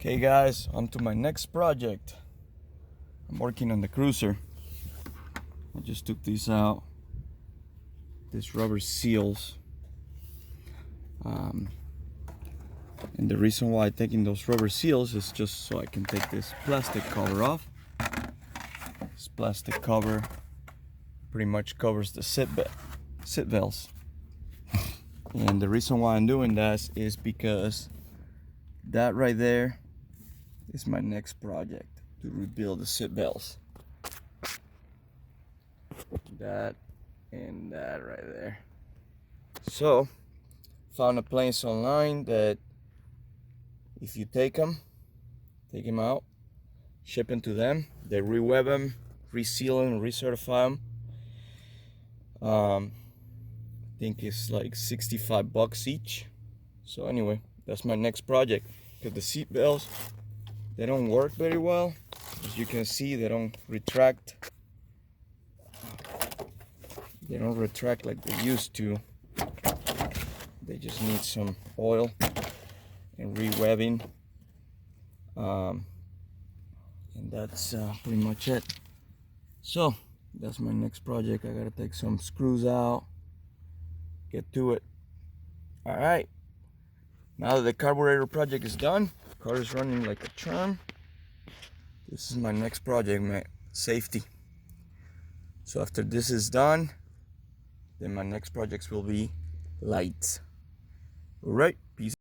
Okay guys, on to my next project. I'm working on the cruiser. I just took these out, these rubber seals. And the reason why I'm taking those rubber seals is just so I can take this plastic cover off. This plastic cover pretty much covers the seat belts. And the reason why I'm doing that is because that right there is my next project, to rebuild the seat belts. That and that right there. So found a place online that if you take them out, ship them to them, they re-web them, reseal them, recertify them. I think it's like 65 bucks each. So anyway, that's my next project, because the seat belts, they don't work very well. As you can see, they don't retract. They don't retract like they used to. They just need some oil and re-webbing. And that's pretty much it. So that's my next project. I gotta take some screws out, get to it. All right, now that the carburetor project is done, car is running like a charm. This is my next project, man. Safety. So after this is done, then my next projects will be lights. All right.